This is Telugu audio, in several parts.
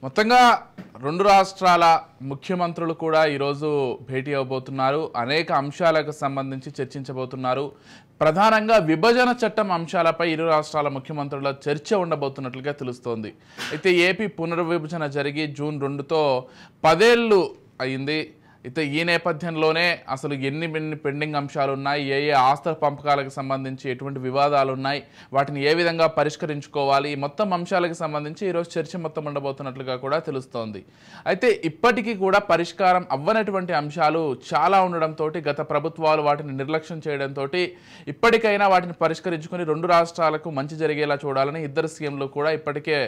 మొత్తంగా రెండు రాష్ట్రాల ముఖ్యమంత్రులు కూడా ఈరోజు భేటీ అవబోతున్నారు. అనేక అంశాలకు సంబంధించి చర్చించబోతున్నారు. ప్రధానంగా విభజన చట్టం అంశాలపై ఇరు రాష్ట్రాల ముఖ్యమంత్రుల చర్చ ఉండబోతున్నట్లుగా తెలుస్తోంది. అయితే ఏపీ పునర్విభజన జరిగి జూన్ 2తో 10 ఏళ్లు అయింది. అయితే ఈ నేపథ్యంలోనే అసలు ఎన్ని పెండింగ్ అంశాలు ఉన్నాయి, ఏ ఆస్తుల పంపకాలకు సంబంధించి ఎటువంటి వివాదాలు ఉన్నాయి, వాటిని ఏ విధంగా పరిష్కరించుకోవాలి, ఈ మొత్తం అంశాలకు సంబంధించి ఈరోజు చర్చ మొత్తం ఉండబోతున్నట్లుగా కూడా తెలుస్తోంది. అయితే ఇప్పటికీ కూడా పరిష్కారం అవ్వనటువంటి అంశాలు చాలా ఉండడంతో గత ప్రభుత్వాలు వాటిని నిర్లక్ష్యం చేయడంతో ఇప్పటికైనా వాటిని పరిష్కరించుకొని రెండు రాష్ట్రాలకు మంచి జరిగేలా చూడాలని ఇద్దరు సీఎంలు కూడా ఇప్పటికే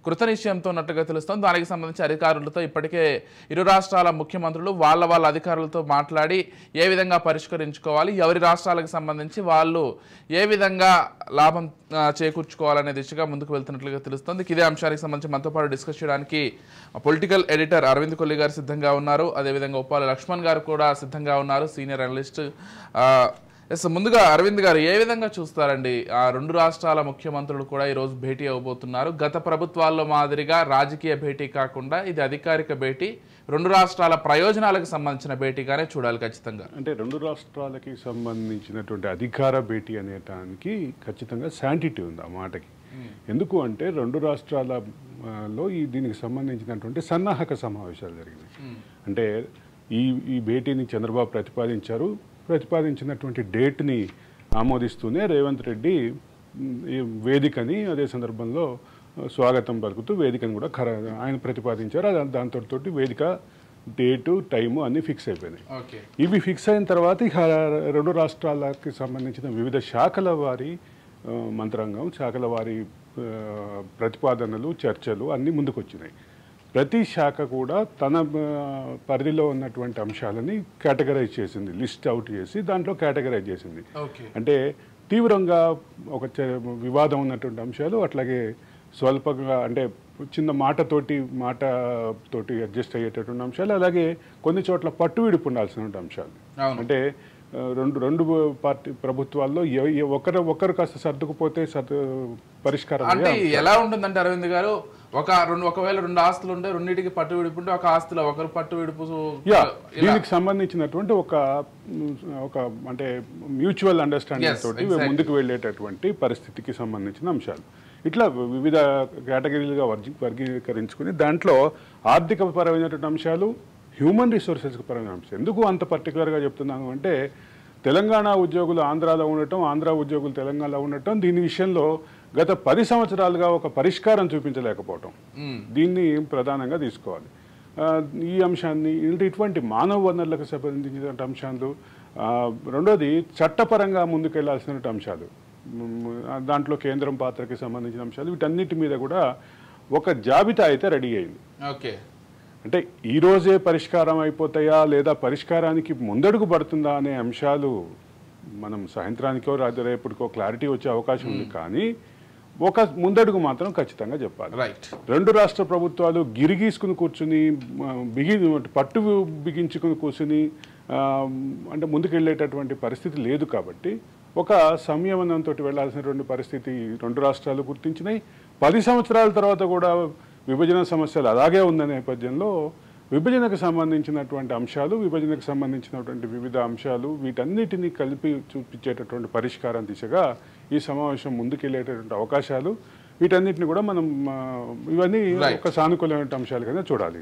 కృతనిశ్చయంతో ఉన్నట్టుగా తెలుస్తోంది. దానికి సంబంధించి అధికారులతో ఇప్పటికే ఇరు రాష్ట్రాల ముఖ్యమంత్రులు వాళ్ళ అధికారులతో మాట్లాడి ఏ విధంగా పరిష్కరించుకోవాలి, ఎవరి రాష్ట్రాలకు సంబంధించి వాళ్ళు ఏ విధంగా లాభం చేకూర్చుకోవాలనే దిశగా ముందుకు వెళ్తున్నట్లుగా తెలుస్తోంది. ఇదే అంశానికి సంబంధించి మనతో పాటు డిస్కస్ చేయడానికి పొలిటికల్ ఎడిటర్ అరవింద్ కొల్లి గారు సిద్ధంగా ఉన్నారు. అదేవిధంగా ఉప్పాల లక్ష్మణ్ గారు కూడా సిద్ధంగా ఉన్నారు, సీనియర్ అనలిస్ట్. ముందుగా అరవింద్ గారు, ఏ విధంగా చూస్తారండి ఆ రెండు రాష్ట్రాల ముఖ్యమంత్రులు కూడా ఈరోజు భేటీ అవబోతున్నారు? గత ప్రభుత్వాల్లో మాదిరిగా రాజకీయ భేటీ కాకుండా ఇది అధికారిక భేటీ, రెండు రాష్ట్రాల ప్రయోజనాలకు సంబంధించిన భేటీగానే చూడాలి ఖచ్చితంగా. అంటే రెండు రాష్ట్రాలకి సంబంధించినటువంటి అధికార భేటీ అనేటానికి ఖచ్చితంగా శాంటిటీ ఉంది ఆ మాటకి. ఎందుకు అంటే రెండు రాష్ట్రాలలో దీనికి సంబంధించినటువంటి సన్నాహక సమావేశాలు జరిగినాయి. అంటే ఈ భేటీని చంద్రబాబు ప్రతిపాదించినటువంటి డేట్ని ఆమోదిస్తూనే రేవంత్ రెడ్డి వేదికని అదే సందర్భంలో స్వాగతం పలుకుతూ వేదికను కూడా ఆయన ప్రతిపాదించారు. దాంతో వేదిక డేటు టైము అన్నీ ఫిక్స్ అయిపోయినాయి. ఇవి ఫిక్స్ అయిన తర్వాత ఇక రెండు రాష్ట్రాలకి సంబంధించిన వివిధ శాఖల వారి మంత్రాంగం, శాఖల వారి ప్రతిపాదనలు, చర్చలు అన్నీ ముందుకు వచ్చినాయి. ప్రతి శాఖ కూడా తన పరిధిలో ఉన్నటువంటి అంశాలని కేటగరైజ్ చేసింది, లిస్ట్ అవుట్ చేసి దాంట్లో కేటగరైజ్ చేసింది. అంటే తీవ్రంగా ఒక వివాదం ఉన్నటువంటి అంశాలు, అట్లాగే స్వల్పంగా అంటే చిన్న మాటతోటి అడ్జస్ట్ అయ్యేటటువంటి అంశాలు, అలాగే కొన్ని చోట్ల పట్టు విడుపు ఉండాల్సినటువంటి అంశాలు. అంటే రెండు పార్టీ ప్రభుత్వాల్లో ఒకరు కాస్త సర్దుకుపోతే పరిష్కారం అంటే ఎలా ఉంటుందంటే అరవింద్ గారు, ఒకవేళ రెండు ఆస్తులు ఉంటే రెండింటికి పట్టు విడుపుంటే ఒక ఆస్తిలో ఒకరు పట్టు విడుపు, దీనికి సంబంధించినటువంటి ఒక అంటే మ్యూచువల్ అండర్స్టాండింగ్ తోటి ముందుకు వెళ్ళేటటువంటి పరిస్థితికి సంబంధించిన అంశాలు. ఇట్లా వివిధ కేటగిరీలుగా వర్గీకరించుకుని దాంట్లో ఆర్థిక పరమైనటువంటి అంశాలు, హ్యూమన్ రిసోర్సెస్ పరమైన అంశాలు. ఎందుకు అంత పర్టికులర్గా చెప్తున్నాను అంటే తెలంగాణ ఉద్యోగులు ఆంధ్రాలో ఉండటం, ఆంధ్ర ఉద్యోగులు తెలంగాణలో ఉండటం, దీని విషయంలో గత 10 సంవత్సరాలుగా ఒక పరిష్కారం చూపించలేకపోవటం, దీన్ని ప్రధానంగా తీసుకోవాలి. ఈ అంశాన్ని ఇటువంటి మానవ వనరులకు సంబంధించిన అంశాలు, రెండోది చట్టపరంగా ముందుకెళ్లాల్సిన అంశాలు, దాంట్లో కేంద్రం పాత్రకి సంబంధించిన అంశాలు, వీటన్నిటి మీద కూడా ఒక జాబితా అయితే రెడీ అయింది. అంటే ఈరోజే పరిష్కారం అయిపోతాయా లేదా పరిష్కారానికి ముందడుగు పడుతుందా అనే అంశాలు మనం సాయంత్రానికో రేపటికో క్లారిటీ వచ్చే అవకాశం ఉంది. కానీ ఒక ముందడుగు మాత్రం ఖచ్చితంగా చెప్పాలి. రెండు రాష్ట్ర ప్రభుత్వాలు గిరిగీసుకుని కూర్చుని పట్టు బిగించుకుని కూర్చుని అంటే ముందుకెళ్ళేటటువంటి పరిస్థితి లేదు. కాబట్టి ఒక సంయమనంతో వెళ్లాల్సినటువంటి పరిస్థితి రెండు రాష్ట్రాలు గుర్తించినాయి. 10 సంవత్సరాల తర్వాత కూడా విభజన సమస్యలు అలాగే ఉన్న నేపథ్యంలో విభజనకు సంబంధించినటువంటి అంశాలు, విభజనకు సంబంధించినటువంటి వివిధ అంశాలు, వీటన్నిటినీ కలిపి చూపించేటటువంటి పరిష్కారం దిశగా ఈ సమావేశం ముందుకెళ్లేటటువంటి అవకాశాలు, వీటన్నిటిని కూడా మనం ఇవన్నీ ఒక సానుకూలమైన అంశాలు కింద చూడాలి.